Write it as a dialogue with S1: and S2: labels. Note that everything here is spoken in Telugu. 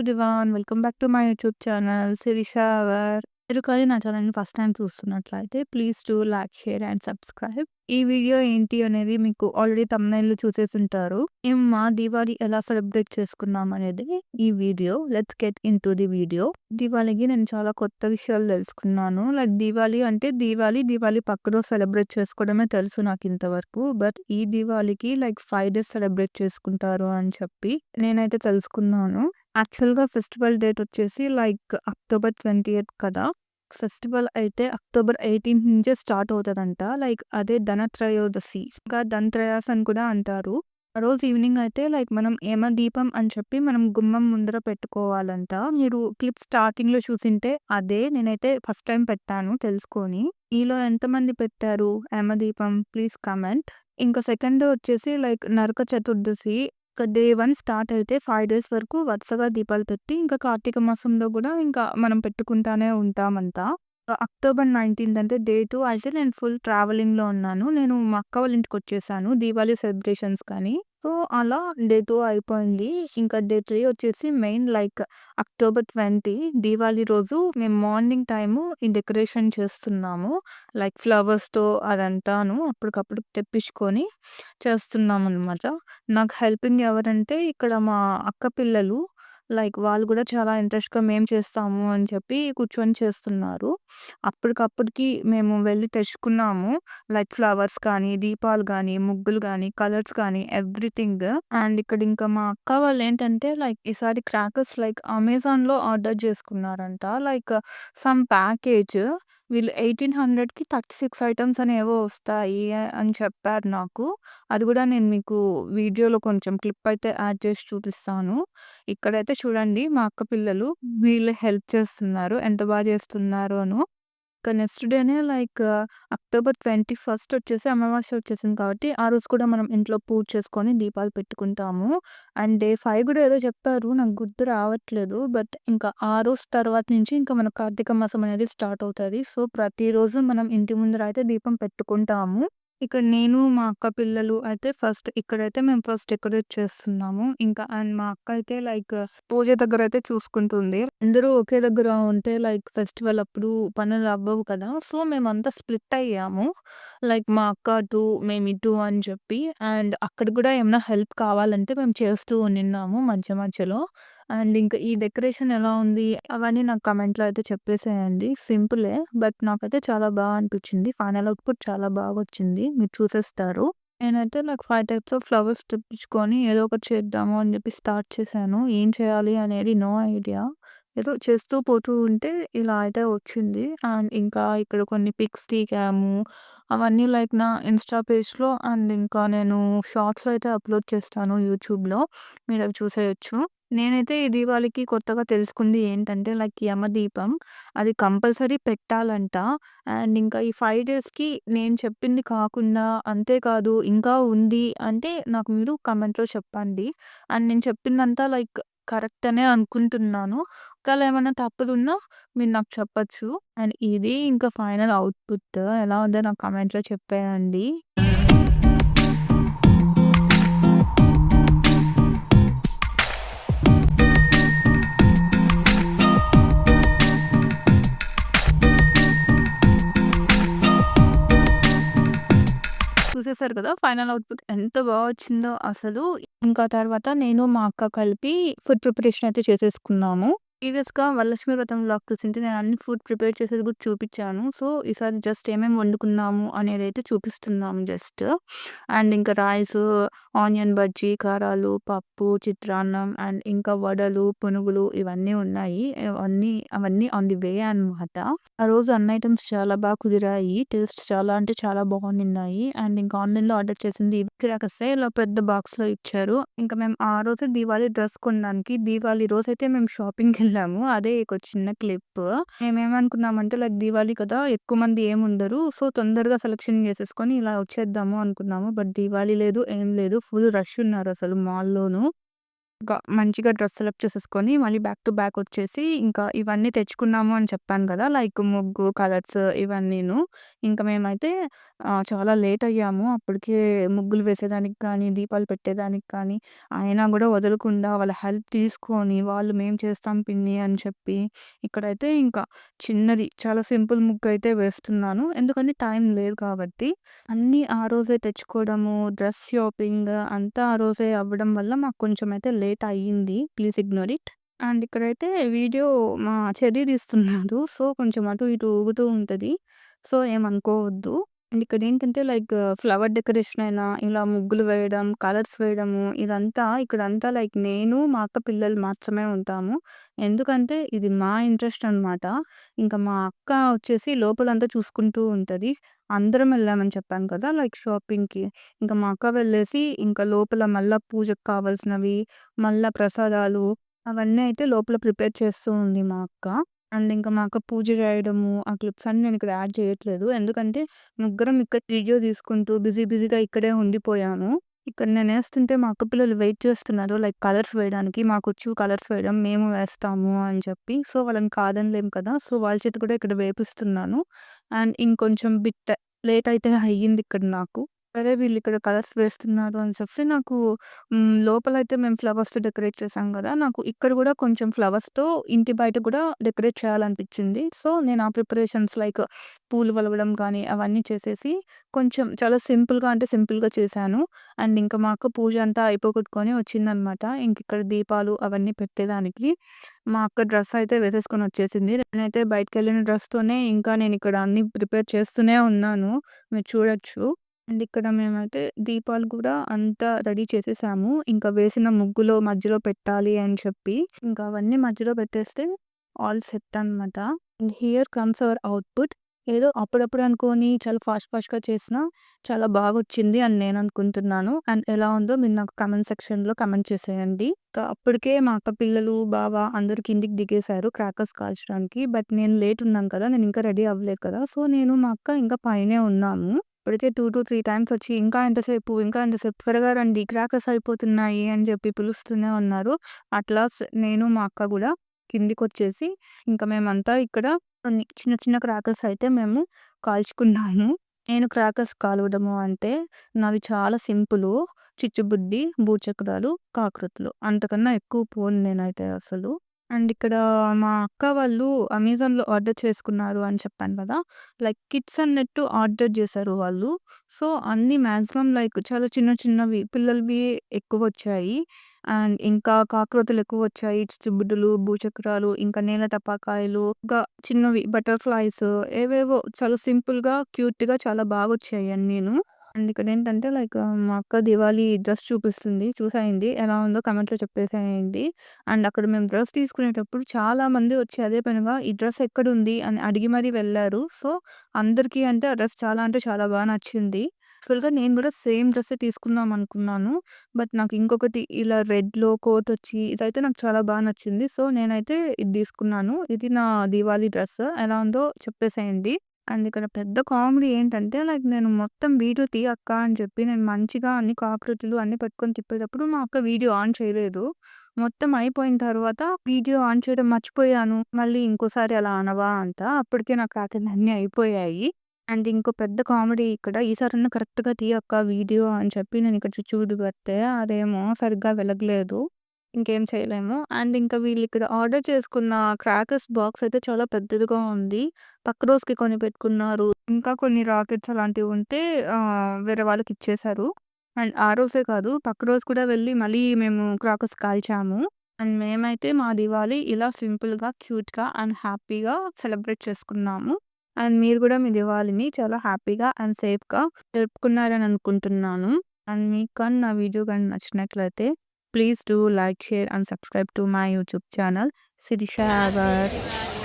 S1: Everyone. Welcome back to my YouTube channel Sirisha hour. మీరు కానీ నా ఛానల్‌ని ఫస్ట్ టైమ్ చూస్తున్నట్లయితే please do like, share and subscribe. ఈ వీడియో ఏంటి అనేది మీకు ఆల్రెడీ థంబ్‌నెయిల్‌లో చూసేసుంటారు. మేము మా దీవాళి ఎలా సెలబ్రేట్ చేసుకున్నాం అనేది ఈ video. Let's get into the video. దీవాళికి నేను చాలా కొత్త విషయాలు తెలుసుకున్నాను. లైక్ దీవాళి అంటే దీవాళి పక్క రోజు సెలబ్రేట్ చేసుకోవడమే తెలుసు నాకు ఇంతవరకు. బట్ ఈ దీవాళికి లైక్ 5 డేస్ సెలబ్రేట్ చేసుకుంటారు అని చెప్పి నేనైతే తెలుసుకున్నాను. యాక్చువల్‌గా ఫెస్టివల్ డేట్ వచ్చేసి లైక్ అక్టోబర్ 28 కదా! ఫెస్టివల్ అయితే అక్టోబర్ 18 నుంచే స్టార్ట్ అవుతదంట. లైక్ అదే ధనత్రయోదశి. ఇంకా ధన్‌త్రయాస్ అని కూడా అంటారు. ఆ రోజు ఈవినింగ్ అయితే లైక్ మనం యమదీపం అని చెప్పి మనం గుమ్మం ముందర పెట్టుకోవాలంట. మీరు క్లిప్ స్టార్టింగ్‌లో చూసుంటే అదే. నేనైతే ఫస్ట్ టైమ్ పెట్టాను తెలుసుకొని. మీలో ఎంతమంది పెట్టారు యమదీపం? Please comment. ఇంకా సెకండ్ వచ్చేసి లైక్ నరక చతుర్దశి. ఇక డే 1 స్టార్ట్ అయితే 5 డేస్ వరకు వరుసగా దీపాలు పెట్టి ఇంకా కార్తీక మాసంలో కూడా ఇంకా మనం పెట్టుకుంటానే ఉంటామంతా. అక్టోబర్ 19 అంటే డే 2 అయితే నేను ఫుల్ ట్రావెలింగ్‌లో ఉన్నాను. నేను మా అక్క వాళ్ళ ఇంటికొచ్చేసాను దీవాళి సెలబ్రేషన్స్ కానీ. సో, అలా డే 2 అయిపోయింది. ఇంకా డే 3 వచ్చేసి మెయిన్ లైక్ అక్టోబర్ 20 దీవాళి రోజు మేము మార్నింగ్ టైము ఈ డెకరేషన్ చేస్తున్నాము. లైక్ ఫ్లవర్స్‌తో అదంతాను అప్పటికప్పుడు తెప్పించుకొని చేస్తున్నామనమాట. నాకు హెల్పింగ్ ఎవరంటే ఇక్కడ మా అక్క పిల్లలు. లైక్ వాళ్ళు గూడా చాలా ఇంట్రెస్ట్‌గా మేము చేస్తాము అని చెప్పి కూర్చొని చేస్తున్నారు. అప్పటికప్పటికి మేము వెళ్లి తెచ్చుకున్నాము. లైక్ ఫ్లవర్స్ కానీ, దీపాలు గానీ, ముగ్గులు గానీ, కలర్స్ కానీ ఎవ్రీథింగ్. అండ్ ఇక్కడ ఇంకా మా అక్క వాళ్ళేంటంటే లైక్ ఈసారి క్రాకర్స్ లైక్ అమెజాన్‌లో ఆర్డర్ చేసుకున్నారంట. లైక్ సమ్ ప్యాకేజ్ వీళ్ళు 1800కి 36 ఐటెమ్స్ అనేవో వస్తాయి అని చెప్పారు నాకు. అది గూడా నేను మీకు వీడియోలో కొంచెం క్లిప్ అయితే యాడ్ చేసి చూపిస్తాను. ఇక్కడైతే చూడండి మా అక్క పిల్లలు వీళ్ళు హెల్ప్ చేస్తున్నారు. ఎంత చేస్తున్నారోను. ఇక నెక్స్ట్ డేనే లైక్ అక్టోబర్ 21 వచ్చేసి అమావాస్య వచ్చేసింది కాబట్టి, ఆ రోజు కూడా మనం ఇంట్లో పూజ చేసుకొని దీపాలు పెట్టుకుంటాము. అండ్ డే 5 గూడా ఏదో చెప్పారు. నాకు గుర్తు రావట్లేదు. బట్ ఇంకా ఆ రోజు తర్వాత నుంచి ఇంకా మన కార్తీక మాసం అనేది స్టార్ట్ అవుతది. సో, ప్రతిరోజు మనం ఇంటి ముందర అయితే దీపం పెట్టుకుంటాము. ఇక్కడ నేను, మా అక్క పిల్లలు అయితే ఇక్కడైతే మేము ఫస్ట్ డెకరేట్ చేస్తున్నాము. ఇంకా అండ్ మా అక్క అయితే లైక్ పూజ దగ్గరైతే చూసుకుంటుంది. అందరూ ఒకే దగ్గర ఉంటే లైక్ ఫెస్టివల్ అప్పుడు పనులు అవ్వవు కదా! సో, మేమంతా స్ప్లిట్ అయ్యాము. లైక్ మా అక్క అటు, మేమిటు అని చెప్పి. అండ్ అక్కడ గూడా ఏమన్నా హెల్ప్ కావాలంటే మేము చేస్తూ ఉండిన్నాము మధ్య మధ్యలో. అండ్ ఇంకా ఈ డెకరేషన్ ఎలా ఉంది అవన్నీ నాకు కామెంట్‌లో అయితే చెప్పేసేయండి. సింపులే. బట్ నాకైతే చాలా అనిపిచ్చింది. ఫైనల్ అవుట్‌పుట్ చాలా బాగొచ్చింది. మీరు చూసేస్తారు. నేనైతే నాకు 5 టైప్స్ ఆఫ్ ఫ్లవర్స్ తెప్పించుకొని ఏదో ఒకటి చేద్దాము అని చెప్పి స్టార్ట్ చేశాను. ఏం చేయాలి అనేది నో ఐడియా. ఏదో చేస్తూ పోతూ ఉంటే ఇలా అయితే వచ్చింది. అండ్ ఇంకా ఇక్కడ కొన్ని పిక్స్ దిగాము. అవన్నీ లైక్ నా ఇన్‌స్టా పేజ్‌లో అండ్ ఇంకా నేను షార్ట్స్‌లో అయితే అప్‌లోడ్ చేస్తాను యూట్యూబ్‌లో. మీరవి చూసేయొచ్చు. నేనైతే ఈ దీవాళికి కొత్తగా తెలుసుకుంది ఏంటంటే లైక్ యమదీపం. అది కంపల్సరీ పెట్టాలంట. అండ్ ఇంకా ఈ 5 డేస్‌కి నేను చెప్పింది కాకుండా అంతేకాదు ఇంకా ఉంది అంటే నాకు మీరు కామెంట్‌లో చెప్పండి. అండ్ నేను చెప్పిందంతా లైక్ కరెక్ట్ అనే అనుకుంటున్నాను. ఒకవేళ ఏమన్నా తప్పులున్నా మీరు నాకు చెప్పొచ్చు. అండ్ ఇది ఇంకా ఫైనల్ అవుట్‌పుట్ ఎలా ఉందో నాకు కామెంట్‌లో చెప్పేయండి. చూసేసారు కదా! ఫైనల్ అవుట్‌పుట్ ఎంత వచ్చిందో అసలు. ఇంకా తర్వాత నేను, మా అక్క కలిపి ఫుడ్ ప్రిపరేషన్ అయితే చేసేసుకున్నాము. ప్రీవియస్‌గా వరలక్ష్మి వ్రతం వ్లాగ్ చూసుంటే నేను అన్ని ఫుడ్ ప్రిపేర్ చేసేది కూడా చూపిచ్చాను. సో, ఈసారి జస్ట్ ఏమేమి వండుకున్నాము అనేదైతే చూపిస్తున్నాము జస్ట్. అండ్ ఇంకా రైసు, ఆనియన్ బజ్జీ, కారాలు, పప్పు, చిత్రాన్నం అండ్ ఇంకా వడలు, పునుగులు ఇవన్నీ ఉన్నాయి. అవన్నీ ఆన్ ది వే అనమాట. ఆ రోజు అన్ని ఐటెమ్స్ చాలా కుదిరాయి. టేస్ట్ చాలా అంటే చాలా బాగున్నాయి. అండ్ ఇంకా ఆన్‌లైన్‌లో ఆర్డర్ చేసింది క్రాకర్సే ఇలా పెద్ద బాక్స్‌లో ఇచ్చారు. ఇంకా మేము ఆ రోజే దీవాళి డ్రెస్ కొనడానికి దీవాళి రోజైతే మేము షాపింగ్‌కెళ్ళాము. అదే ఒక చిన్న క్లిప్. మేమేమనుకున్నామంటే లైక్ దీవాళి కదా! ఎక్కువ మంది ఏముండరు. సో, తొందరగా సెలక్షన్ చేసేసుకొని ఇలా వచ్చేద్దాము అనుకున్నాము. బట్ దీవాళి లేదు, ఏం లేదు. ఫుల్ రష్ ఉన్నారసలు మాల్‌లోను. మంచిగా డ్రెస్ సెలెక్ట్ చేసేసుకొని మళ్ళీ బ్యాక్ టు బ్యాక్ వచ్చేసి ఇంకా ఇవన్నీ తెచ్చుకున్నాము అని చెప్పాను గదా! లైక్ ముగ్గు, కలర్స్ ఇవన్నీను. ఇంకా మేమైతే చాలా లేట్ అయ్యాము. అప్పటికే ముగ్గులు వేసేదానికి కానీ, దీపాలు పెట్టేదానికి కానీ, అయినా గూడా వదలకుండా వాళ్ళ హెల్ప్ తీసుకొని వాళ్ళు "మేము చేస్తాం పిన్ని" అని చెప్పి ఇక్కడైతే ఇంకా చిన్నది చాలా సింపుల్ ముగ్గయితే వేస్తున్నాను. ఎందుకంటే టైం లేదు కాబట్టి. అన్నీ ఆ రోజే తెచ్చుకోవడము, డ్రెస్ షాపింగ్ అంతా ఆ రోజే అవ్వడం వల్ల మాకు కొంచెం అయితే లేట్ అయ్యింది. Please ignore it. అండ్ ఇక్కడైతే వీడియో మా చెర్రీ తీస్తున్నాడు. సో, కొంచెం అటు ఇటు ఊగుతూ ఉంటది. సో, ఏమనుకోవద్దు. అండ్ ఇక్కడేంటంటే లైక్ ఫ్లవర్ డెకరేషన్ అయినా, ఇలా ముగ్గులు వేయడం, కలర్స్ వేయడము ఇక్కడంతా లైక్ నేను, మా అక్క పిల్లలు మాత్రమే ఉంటాము. ఎందుకంటే ఇది మా ఇంట్రెస్ట్ అనమాట. ఇంకా మా అక్క వచ్చేసి లోపలంతా చూసుకుంటూ ఉంటది. అందరం ఎళ్ళామని చెప్పాను కదా! లైక్ షాపింగ్‌కి. ఇంక మా అక్క వెళ్ళేసి ఇంకా లోపల మళ్ళా పూజకు కావాల్సినవి, మళ్ళా ప్రసాదాలు అవన్నీ అయితే లోపల ప్రిపేర్ చేస్తూ ఉంది మా అక్క. అండ్ ఇంకా మా అక్క పూజ చేయడము, ఆ క్లిప్స్ అన్నీ నేనిక్కడ యాడ్ చేయట్లేదు. ఎందుకంటే ముగ్గురం ఇక్కడ వీడియో తీసుకుంటూ బిజీగా ఇక్కడే ఉండిపోయాము. ఇక్కడ నేనేస్తుంటే మా అక్క పిల్లలు వెయిట్ చేస్తున్నారు. లైక్ కలర్స్ వేయడానికి. మాకొచ్చు కలర్స్ వేయడం. మేము వేస్తాము అని చెప్పి. సో, వాళ్ళని కాదనలేం కదా! సో, వాళ్ళ చేత కూడా ఇక్కడ వేపిస్తున్నాను. అండ్ ఇంకొంచెం లేట్ అయితే అయ్యిందిక్కడ నాకు. సరే వీళ్ళిక్కడ కలర్స్ వేస్తున్నారు అని చెప్పి నాకు లోపలైతే మేము ఫ్లవర్స్‌తో డెకరేట్ చేసాం గదా! నాకు ఇక్కడ గూడా కొంచెం ఫ్లవర్స్‌తో ఇంటి బయట గూడా డెకరేట్ చేయాలనిపిచ్చింది. సో, నేను ఆ ప్రిపరేషన్స్ లైక్ పూలు వలవడం కానీ అవన్నీ చేసేసి కొంచెం చాలా సింపుల్‌గా చేశాను. అండ్ ఇంకా మా అక్క పూజ అంతా అయిపోగొట్టుకొని వచ్చిందనమాట. ఇంకిక్కడ దీపాలు అవన్నీ పెట్టేదానికి. మా అక్క డ్రెస్ అయితే వేసేసుకొనొచ్చేసింది. నేనైతే బయటికెళ్ళిన డ్రెస్‌తోనే ఇంకా నేనిక్కడ అన్నీ ప్రిపేర్ చేస్తూనే ఉన్నాను. మీరు చూడొచ్చు. అండ్ ఇక్కడ మేమైతే దీపాలు కూడా అంతా రెడీ చేసేసాము. ఇంకా వేసిన ముగ్గులో మధ్యలో పెట్టాలి అని చెప్పి, ఇంకా అవన్నీ మధ్యలో పెట్టేస్తే ఆల్ సెట్ అనమాట. And here comes hour output. ఏదో అప్పుడప్పుడు అనుకోని చాలా ఫాస్ట్‌గా చేసినా చాలా బాగొచ్చింది అని నేననుకుంటున్నాను. అండ్ ఎలా ఉందో మీరు నాకు కామెంట్ సెక్షన్‌లో కామెంట్ చేసేయండి. అప్పటికే మా అక్క పిల్లలు, బావ అందరూ కిందికి దిగేశారు క్రాకర్స్ కాల్చడానికి. బట్ నేను లేట్ ఉన్నాను కదా! నేనింకా రెడీ అవ్వలేదు కదా! సో, నేను మా అక్క ఇంకా పైనే ఉన్నాము. ఇప్పటికే 2-3 టైమ్స్ వచ్చి ఇంకా ఎంతసేపు త్వరగా రండి క్రాకర్స్ అయిపోతున్నాయి అని చెప్పి పిలుస్తూనే ఉన్నారు. నేను మా అక్క గూడా కిందికొచ్చేసి ఇంకా మేమంతా ఇక్కడ కొన్ని చిన్న క్రాకర్స్ అయితే మేము కాల్చుకున్నాము. నేను క్రాకర్స్ కాలవడము అంటే నావి చాలా సింపులు. చిచ్చుబుడ్డి, భూచక్రాలు, కాకరొత్తులు. అంతకన్నా ఎక్కువ పోను నేనైతే అసలు. అండ్ ఇక్కడ మా అక్క వాళ్ళు అమెజాన్‌లో ఆర్డర్ చేసుకున్నారు అని చెప్పాను కదా! లైక్ కిడ్స్ అన్నట్టు ఆర్డర్ చేశారు వాళ్ళు. సో, అన్నీ మాక్సిమం లైక్ చాలా చిన్నవి పిల్లలవి ఎక్కువొచ్చాయి. అండ్ ఇంకా కాక్రోతులు ఎక్కువొచ్చాయి. చిచ్చుబుడ్డులు, భూచక్రాలు, ఇంకా నేల టపాకాయలు, ఇంకా చిన్నవి బటర్‌ఫ్లైస్ ఏవేవో చాలా సింపుల్‌గా, క్యూట్‌గా చాలా బాగొచ్చాయి అన్నీను. అండ్ ఇక్కడేంటంటే లైక్ మా అక్క దివాళీ డ్రెస్ చూపిస్తుంది. చూసేయండి. ఎలా ఉందో కామెంట్‌లో చెప్పేసేయండి. అండ్ అక్కడ మేము డ్రెస్ తీసుకునేటప్పుడు చాలా మంది వచ్చి అదే పనిగా ఈ డ్రెస్ ఎక్కడుంది అని అడిగి మరీ వెళ్లారు. సో, అందరికీ అంటే ఆ డ్రెస్ చాలా అంటే చాలా నచ్చింది. యాక్చువల్‌గా నేను గూడా సేమ్ డ్రెస్సే తీసుకుందాం అనుకున్నాను. బట్ నాకు ఇంకొకటి ఇలా రెడ్‌లో కోటొచ్చి ఇదైతే నాకు చాలా నచ్చింది. సో, నేనైతే ఇది తీసుకున్నాను. ఇది నా దీవాళీ డ్రెస్. ఎలా ఉందో చెప్పేసేయండి. అండ్ ఇక్కడ పెద్ద కామెడీ ఏంటంటే లైక్ నేను మొత్తం వీడియో అక్క అని చెప్పి నేను మంచిగా అన్ని కాకరొత్తులు అన్నీ పెట్టుకొని తిప్పేటప్పుడు మా అక్క వీడియో ఆన్ చేయలేదు. మొత్తం అయిపోయిన తర్వాత వీడియో ఆన్ చేయడం మర్చిపోయాను. మళ్ళీ ఇంకోసారి అలా అనవా అంట. అప్పటికే నా ఖాతాలన్నీ అయిపోయాయి. అండ్ ఇంకో పెద్ద కామెడీ ఇక్కడ ఈసారన్నా కరెక్ట్‌గా అక్క వీడియో అని చెప్పి నేను ఇక్కడ చుచ్చుబుడ్డి పెడితే అదేమో సరిగ్గా వెలగలేదు. ఇంకేం చేయలేము. అండ్ ఇంకా వీళ్ళిక్కడ ఆర్డర్ చేసుకున్న క్రాకర్స్ బాక్స్ అయితే చాలా పెద్దదిగా ఉంది. పక్క రోజుకి కొన్ని పెట్టుకున్నారు. ఇంకా కొన్ని రాకెట్స్ అలాంటివి ఉంటే వేరే వాళ్ళకిచ్చేశారు. అండ్ ఆ రోజే కాదు పక్క రోజు కూడా వెళ్ళి మళ్ళీ మేము క్రాకర్స్ కాల్చాము. అండ్ మేమైతే మా దివాళీ ఇలా సింపుల్‌గా, క్యూట్‌గా అండ్ హ్యాపీగా సెలబ్రేట్ చేసుకున్నాము. అండ్ మీరు కూడా మీ దివాళీని చాలా హ్యాపీగా అండ్ సేఫ్‌గా జరుపుకున్నారని అనుకుంటున్నాను. అండ్ మీకు కానీ నా వీడియో గాని నచ్చినట్లయితే please do like, share and subscribe to my YouTube channel, Sirisha
S2: Happy
S1: Agar.